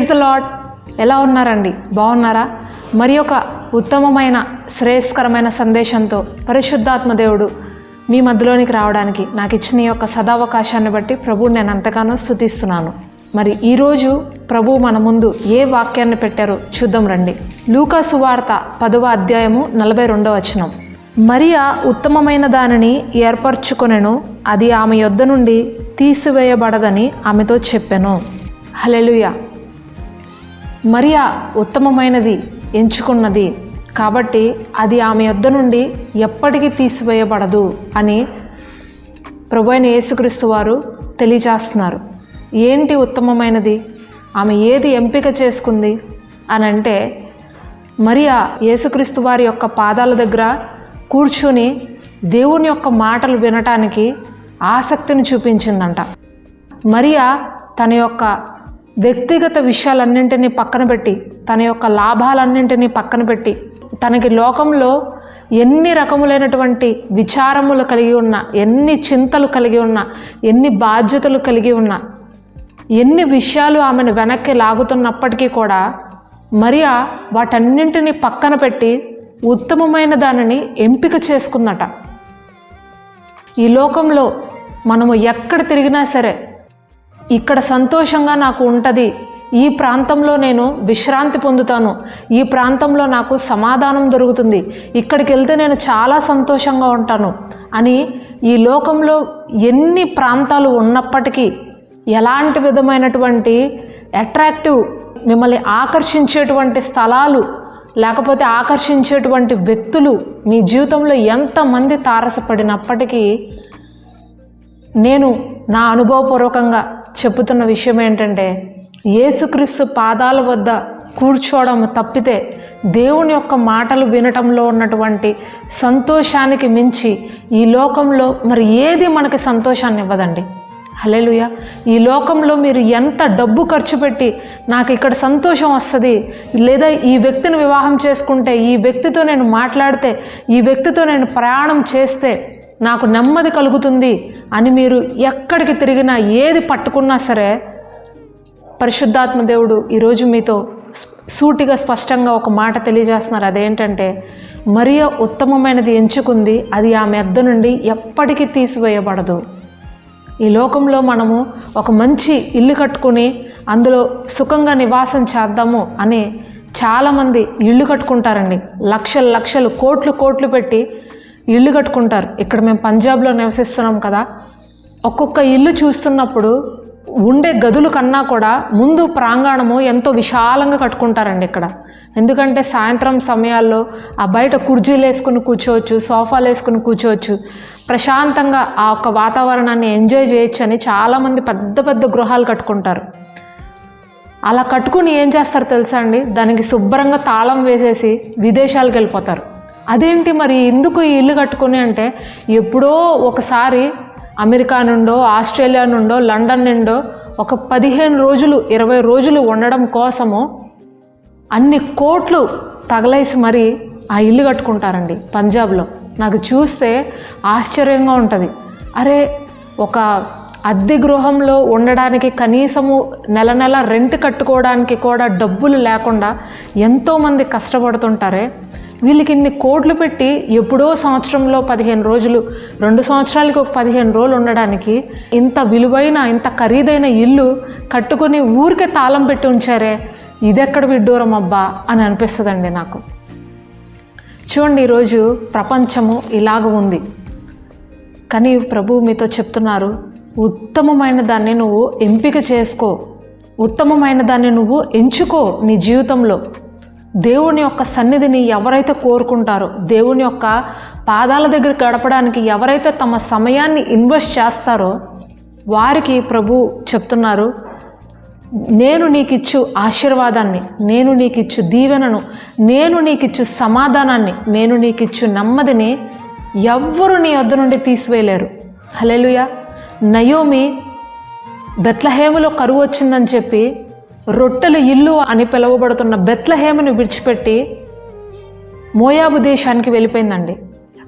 Praise the lord. ఎలా ఉన్నారండి? బాగున్నారా? మరి ఒక ఉత్తమమైన శ్రేయస్కరమైన సందేశంతో పరిశుద్ధాత్మ దేవుడు మీ మధ్యలోనికి రావడానికి నాకు ఇచ్చిన ఈ యొక్క సదావకాశాన్ని బట్టి ప్రభువుని నేను ఎంతగానో స్తుతిస్తున్నాను. మరి ఈరోజు ప్రభు మన ముందు ఏ వాక్యాన్ని పెట్టారో చూద్దాం రండి. లూకా సువార్త 10వ అధ్యాయము 42వ వచనం. మరియా ఉత్తమమైన దానిని ఏర్పరచుకొనెను, అది ఆమె యొద్ద నుండి తీసివేయబడదని ఆమెతో చెప్పెను. హల్లెలూయా. మరియా ఉత్తమమైనది ఎంచుకున్నది కాబట్టి అది ఆమె యొద్ద నుండి ఎప్పటికీ తీసివేయబడదు అని ప్రభువైన యేసుక్రీస్తు వారు తెలియజేస్తున్నారు. ఏంటి ఉత్తమమైనది? ఆమె ఏది ఎంపిక చేసుకుంది అని అంటే, మరియా యేసుక్రీస్తు వారి యొక్క పాదాల దగ్గర కూర్చుని దేవుని యొక్క మాటలు వినటానికి ఆసక్తిని చూపించిందంట. మరియా తన యొక్క వ్యక్తిగత విషయాలన్నింటినీ పక్కన పెట్టి, తన యొక్క లాభాలన్నింటినీ పక్కన పెట్టి, తనకి లోకంలో ఎన్ని రకములైనటువంటి విచారములు కలిగి ఉన్నా, ఎన్ని చింతలు కలిగి ఉన్నా, ఎన్ని బాధ్యతలు కలిగి ఉన్నా, ఎన్ని విషయాలు ఆమెను వెనక్కి లాగుతున్నప్పటికీ కూడా మరియా వాటన్నింటినీ పక్కన పెట్టి ఉత్తమమైన దానిని ఎంపిక చేసుకుందట. ఈ లోకంలో మనము ఎక్కడ తిరిగినా సరే, ఇక్కడ సంతోషంగా నాకు ఉంటుంది, ఈ ప్రాంతంలో నేను విశ్రాంతి పొందుతాను, ఈ ప్రాంతంలో నాకు సమాధానం దొరుకుతుంది, ఇక్కడికి వెళ్తే నేను చాలా సంతోషంగా ఉంటాను అని ఈ లోకంలో ఎన్ని ప్రాంతాలు ఉన్నప్పటికీ, ఎలాంటి విధమైనటువంటి అట్రాక్టివ్ మిమ్మల్ని ఆకర్షించేటువంటి స్థలాలు లేకపోతే ఆకర్షించేటువంటి వ్యక్తులు మీ జీవితంలో ఎంతమంది తారసపడినప్పటికీ, నేను నా అనుభవపూర్వకంగా చెప్పుతున్న విషయం ఏంటంటే, యేసుక్రీస్తు పాదాల వద్ద కూర్చోవడం తప్పితే దేవుని యొక్క మాటలు వినటంలో ఉన్నటువంటి సంతోషానికి మించి ఈ లోకంలో మరి ఏది మనకి సంతోషాన్ని ఇవ్వదండి. హల్లెలూయా. ఈ లోకంలో మీరు ఎంత డబ్బు ఖర్చు పెట్టి నాకు ఇక్కడ సంతోషం వస్తుంది, లేదా ఈ వ్యక్తిని వివాహం చేసుకుంటే, ఈ వ్యక్తితో నేను మాట్లాడితే, ఈ వ్యక్తితో నేను ప్రయాణం చేస్తే నాకు నెమ్మది కలుగుతుంది అని మీరు ఎక్కడికి తిరిగినా ఏది పట్టుకున్నా సరే, పరిశుద్ధాత్మ దేవుడు ఈరోజు మీతో సూటిగా స్పష్టంగా ఒక మాట తెలియజేస్తున్నారు. అదేంటంటే, మరియా ఉత్తమమైనది ఎంచుకుంది, అది ఆమె యొద్ద నుండి ఎప్పటికీ తీసివేయబడదు. ఈ లోకంలో మనము ఒక మంచి ఇల్లు కట్టుకుని అందులో సుఖంగా నివాసం చేద్దాము అని చాలామంది ఇల్లు కట్టుకుంటారండి. లక్షలు లక్షలు కోట్లు పెట్టి ఇల్లు కట్టుకుంటారు. ఇక్కడ మేము పంజాబ్లో నివసిస్తున్నాం కదా, ఒక్కొక్క ఇల్లు చూస్తున్నప్పుడు ఉండే గదుల కన్నా కూడా ముందు ప్రాంగణము ఎంతో విశాలంగా కట్టుకుంటారండి ఇక్కడ. ఎందుకంటే సాయంత్రం సమయాల్లో ఆ బయట కుర్చీలు వేసుకుని కూర్చోవచ్చు, సోఫాలు వేసుకుని కూర్చోవచ్చు, ప్రశాంతంగా ఆ ఒక్క వాతావరణాన్ని ఎంజాయ్ చేయొచ్చు అని చాలామంది పెద్ద పెద్ద గృహాలు కట్టుకుంటారు. అలా కట్టుకుని ఏం చేస్తారు తెలుసా అండి? దానికి శుభ్రంగా తాళం వేసేసి విదేశాలకు వెళ్ళిపోతారు. అదేంటి మరి ఎందుకు ఈ ఇల్లు కట్టుకుని అంటే, ఎప్పుడో ఒకసారి అమెరికా నుండో, ఆస్ట్రేలియా నుండో, లండన్ నుండో ఒక 15 రోజులు 20 రోజులు ఉండడం కోసము అన్ని కోట్లు తగలేసి మరి ఆ ఇల్లు కట్టుకుంటారండి పంజాబ్లో. నాకు చూస్తే ఆశ్చర్యంగా ఉంటుంది. అరే, ఒక అద్దె గృహంలో ఉండడానికి కనీసము నెల రెంట్ కట్టుకోవడానికి కూడా డబ్బులు లేకుండా ఎంతోమంది కష్టపడుతుంటారే, వీళ్ళకి ఇన్ని కోట్లు పెట్టి ఎప్పుడో సంవత్సరంలో 15 రోజులు, 2 సంవత్సరాలకి ఒక 15 రోజులు ఉండడానికి ఇంత విలువైన, ఇంత ఖరీదైన ఇల్లు కట్టుకొని ఊరికే తాళం పెట్టి ఉంచారే, ఇదెక్కడ విడ్డూరం అబ్బా అని అనిపిస్తుందండి నాకు. చూడండి, ఈరోజు ప్రపంచము ఇలాగ ఉంది. కానీ ప్రభు మీతో చెప్తున్నారు, ఉత్తమమైన దాన్ని నువ్వు ఎంపిక చేసుకో, ఉత్తమమైన దాన్ని నువ్వు ఎంచుకో. నీ జీవితంలో దేవుని యొక్క సన్నిధిని ఎవరైతే కోరుకుంటారో, దేవుని యొక్క పాదాల దగ్గర గడపడానికి ఎవరైతే తమ సమయాన్ని ఇన్వెస్ట్ చేస్తారో వారికి ప్రభు చెప్తున్నారు, నేను నీకిచ్చు ఆశీర్వాదాన్ని, నేను నీకిచ్చు దీవెనను, నేను నీకిచ్చు సమాధానాన్ని, నేను నీకిచ్చు నెమ్మదిని ఎవ్వరు నీ వద్ద నుండి తీసివేయలేరు. హల్లెలూయా. నయోమి బెత్లెహేములో కరువు వచ్చిందని చెప్పి రొట్టెల ఇల్లు అని పిలువబడుతున్న బెత్లెహేముని విడిచిపెట్టి మోయాబు దేశానికి వెళ్ళిపోయిందండి.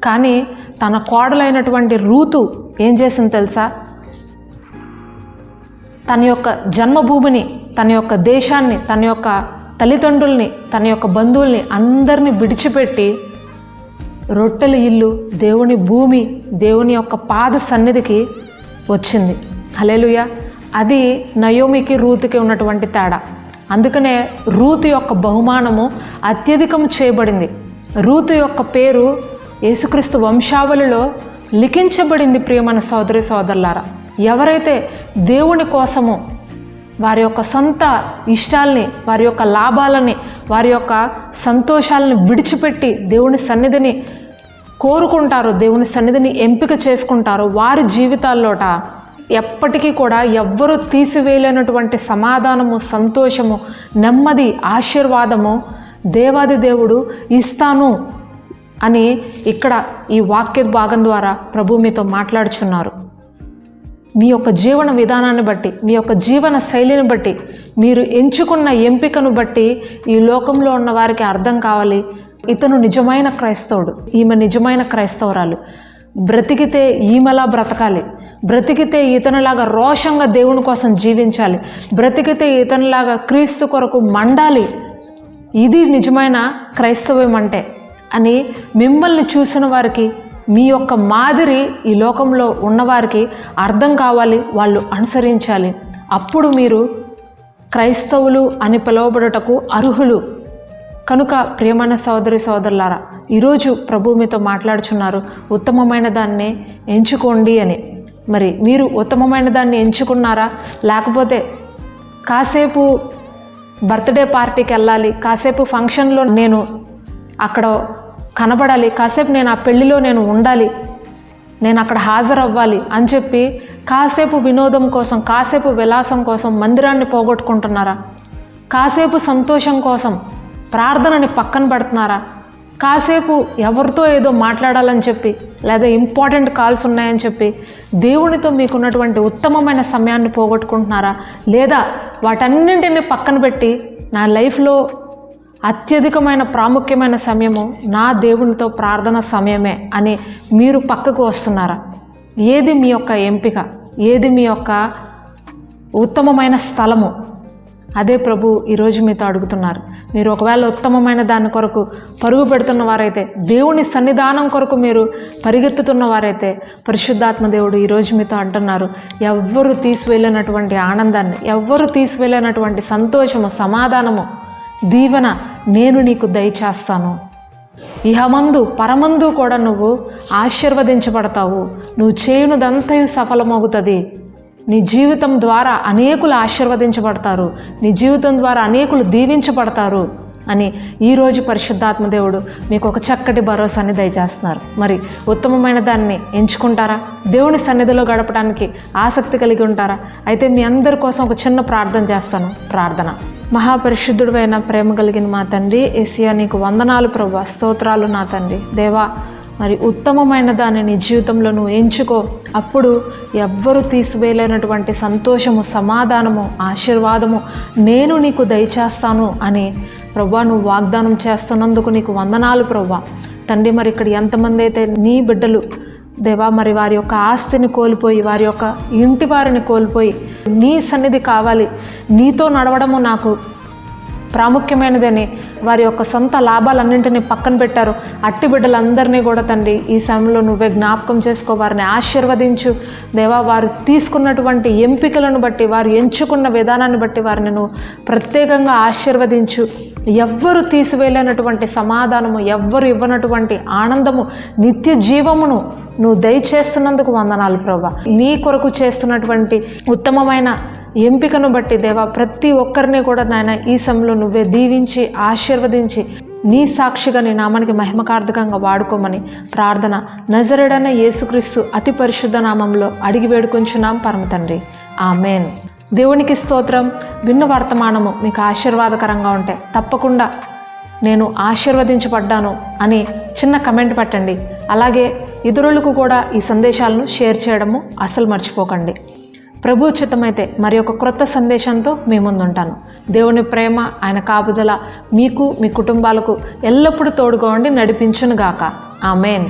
కానీ తన కోడలైనటువంటి రూతు ఏం చేసింది తెలుసా? తన యొక్క జన్మభూమిని, తన యొక్క దేశాన్ని, తన యొక్క తల్లిదండ్రుల్ని, తన యొక్క బంధువుల్ని అందరినీ విడిచిపెట్టి రొట్టెల ఇల్లు, దేవుని భూమి, దేవుని యొక్క పాద సన్నిధికి వచ్చింది. హల్లెలూయా. అది నయోమికి, రూతుకి ఉన్నటువంటి తేడా. అందుకనే రూతు యొక్క బహుమానము అత్యధికం చేయబడింది. రూతు యొక్క పేరు యేసుక్రీస్తు వంశావళిలో లిఖించబడింది. ప్రియమైన సోదరి సోదరులారా, ఎవరైతే దేవుని కోసము వారి యొక్క సొంత ఇష్టాల్ని, వారి యొక్క లాభాలని, వారి యొక్క సంతోషాలను విడిచిపెట్టి దేవుని సన్నిధిని కోరుకుంటారో, దేవుని సన్నిధిని ఎంపిక చేసుకుంటారో, వారి జీవితాల్లోట ఎప్పటికీ కూడా ఎవ్వరూ తీసివేయలేనటువంటి సమాధానము, సంతోషము, నెమ్మది, ఆశీర్వాదము దేవాది దేవుడు ఇస్తాను అని ఇక్కడ ఈ వాక్య భాగం ద్వారా ప్రభు మీతో మాట్లాడుచున్నారు. మీ యొక్క జీవన విధానాన్ని బట్టి, మీ యొక్క జీవన శైలిని బట్టి, మీరు ఎంచుకున్న ఎంపికను బట్టి ఈ లోకంలో ఉన్న వారికి అర్థం కావాలి, ఇతను నిజమైన క్రైస్తవుడు, ఈమె నిజమైన క్రైస్తవురాలు. బ్రతికితే ఈమెలా బ్రతకాలి, బ్రతికితే ఇతనిలాగా రోషంగా దేవుని కోసం జీవించాలి, బ్రతికితే ఇతనిలాగా క్రీస్తు కొరకు మండాలి. ఇది నిజమైన క్రైస్తవ్యం అంటే అని మిమ్మల్ని చూసిన వారికి, మీ యొక్క మాదిరి ఈ లోకంలో ఉన్నవారికి అర్థం కావాలి, వాళ్ళు అనుసరించాలి. అప్పుడు మీరు క్రైస్తవులు అని పిలువబడుటకు అర్హులు. కనుక ప్రియమైన సోదరి సోదరులారా, ఈరోజు ప్రభు మీతో మాట్లాడుచున్నారు, ఉత్తమమైన దాన్ని ఎంచుకోండి అని. మరి మీరు ఉత్తమమైన దాన్ని ఎంచుకున్నారా? లేకపోతే కాసేపు బర్త్డే పార్టీకి వెళ్ళాలి, కాసేపు ఫంక్షన్లో నేను అక్కడ కనబడాలి, కాసేపు నేను ఆ పెళ్లిలో నేను ఉండాలి, నేను అక్కడ హాజరవ్వాలి అని చెప్పి కాసేపు వినోదం కోసం, కాసేపు విలాసం కోసం మందిరాన్ని పోగొట్టుకుంటున్నారా? కాసేపు సంతోషం కోసం ప్రార్థనని పక్కన పెడుతున్నారా? కాసేపు ఎవరితో ఏదో మాట్లాడాలని చెప్పి, లేదా ఇంపార్టెంట్ కాల్స్ ఉన్నాయని చెప్పి దేవునితో మీకున్నటువంటి ఉత్తమమైన సమయాన్ని పోగొట్టుకుంటున్నారా? లేదా వాటన్నింటినీ పక్కన పెట్టి నా లైఫ్లో అత్యధికమైన ప్రాముఖ్యమైన సమయము నా దేవునితో ప్రార్థన సమయమే అని మీరు పక్కకు వస్తున్నారా? ఏది మీ యొక్క ఎంపిక? ఏది మీ యొక్క ఉత్తమమైన స్థలము? అదే ప్రభు ఈరోజు మీతో అడుగుతున్నారు. మీరు ఒకవేళ ఉత్తమమైన దాని కొరకు పరుగు పెడుతున్న వారైతే, దేవుని సన్నిధానం కొరకు మీరు పరిగెత్తుతున్న వారైతే, పరిశుద్ధాత్మ దేవుడు ఈరోజు మీతో అంటున్నారు, ఎవ్వరూ తీసివెళ్ళినటువంటి ఆనందాన్ని, ఎవ్వరూ తీసివెళ్ళినటువంటి సంతోషము, సమాధానము, దీవెన నేను నీకు దయచేస్తాను. ఇహమందు పరమందు కూడా నువ్వు ఆశీర్వదించబడతావు. నువ్వు చేయునదంతయు సఫలమవుతుంది. నీ జీవితం ద్వారా అనేకులు ఆశీర్వదించబడతారు, నీ జీవితం ద్వారా అనేకులు దీవించబడతారు అని ఈరోజు పరిశుద్ధాత్మ దేవుడు మీకు ఒక చక్కటి భరోసాని దయచేస్తున్నారు. మరి ఉత్తమమైన దాన్ని ఎంచుకుంటారా? దేవుని సన్నిధిలో గడపడానికి ఆసక్తి కలిగి ఉంటారా? అయితే మీ అందరి కోసం ఒక చిన్న ప్రార్థన చేస్తాను. ప్రార్థన. మహాపరిశుద్ధుడైన ప్రేమ కలిగిన మా తండ్రి యేసయ్యా, నీకు వందనాలు ప్రభువా, స్తోత్రాలు నా తండ్రి. దేవా, మరి ఉత్తమమైన దాన్ని నీ జీవితంలో నువ్వు ఎంచుకో. అప్పుడు ఎవ్వరూ తీసివేయలేనటువంటి సంతోషము, సమాధానము, ఆశీర్వాదము నేను నీకు దయచేస్తాను అని ప్రభువా నువ్వు వాగ్దానం చేస్తున్నందుకు నీకు వందనాలు ప్రభువా. తండ్రి, మరి ఇక్కడ ఎంతమంది అయితే నీ బిడ్డలు దేవా, మరి వారి యొక్క ఆస్తిని కోల్పోయి, వారి యొక్క ఇంటి వారిని కోల్పోయి నీ సన్నిధి కావాలి, నీతో నడవడము నాకు ప్రాముఖ్యమైనదని వారి యొక్క సొంత లాభాలన్నింటినీ పక్కన పెట్టారు. అట్టి బిడ్డలందరినీ కూడా తండ్రి ఈ సమయంలో నువ్వే జ్ఞాపకం చేసుకో, వారిని ఆశీర్వదించు దేవా. వారు తీసుకున్నటువంటి ఎంపికలను బట్టి, వారు ఎంచుకున్న విధానాన్ని బట్టి వారిని నువ్వు ప్రత్యేకంగా ఆశీర్వదించు. ఎవ్వరు తీసివేయలేనటువంటి సమాధానము, ఎవ్వరు ఇవ్వనటువంటి ఆనందము, నిత్య జీవమును నువ్వు దయచేస్తున్నందుకు వందనాలు ప్రభువా. నీ కొరకు చేస్తున్నటువంటి ఉత్తమమైన ఎంపికను బట్టి దేవా, ప్రతి ఒక్కరిని కూడా నాయన ఈ సమయంలో నువ్వే దీవించి ఆశీర్వదించి నీ సాక్షిగా నీ నామానికి మహిమకార్థకంగా వాడుకోమని ప్రార్థన నజరేయుడైన యేసుక్రీస్తు అతి పరిశుద్ధ నామంలో అడిగి వేడుకొంచున్నాం పరమ తండ్రి. ఆమేన్. దేవునికి స్తోత్రం. విన్న వర్తమానము మీకు ఆశీర్వాదకరంగా ఉంటే తప్పకుండా నేను ఆశీర్వదించబడ్డాను అని చిన్న కమెంట్ పెట్టండి. అలాగే ఇతరులకు కూడా ఈ సందేశాలను షేర్ చేయడము అస్సలు మర్చిపోకండి. ప్రభు చిత్తమైతే మరి ఒక క్రొత్త సందేశంతో మీ ముందుంటాను. దేవుని ప్రేమ, ఆయన కాపుదల మీకు, మీ కుటుంబాలకు ఎల్లప్పుడూ తోడుగా ఉండి నడిపించునుగాక. ఆమేన్.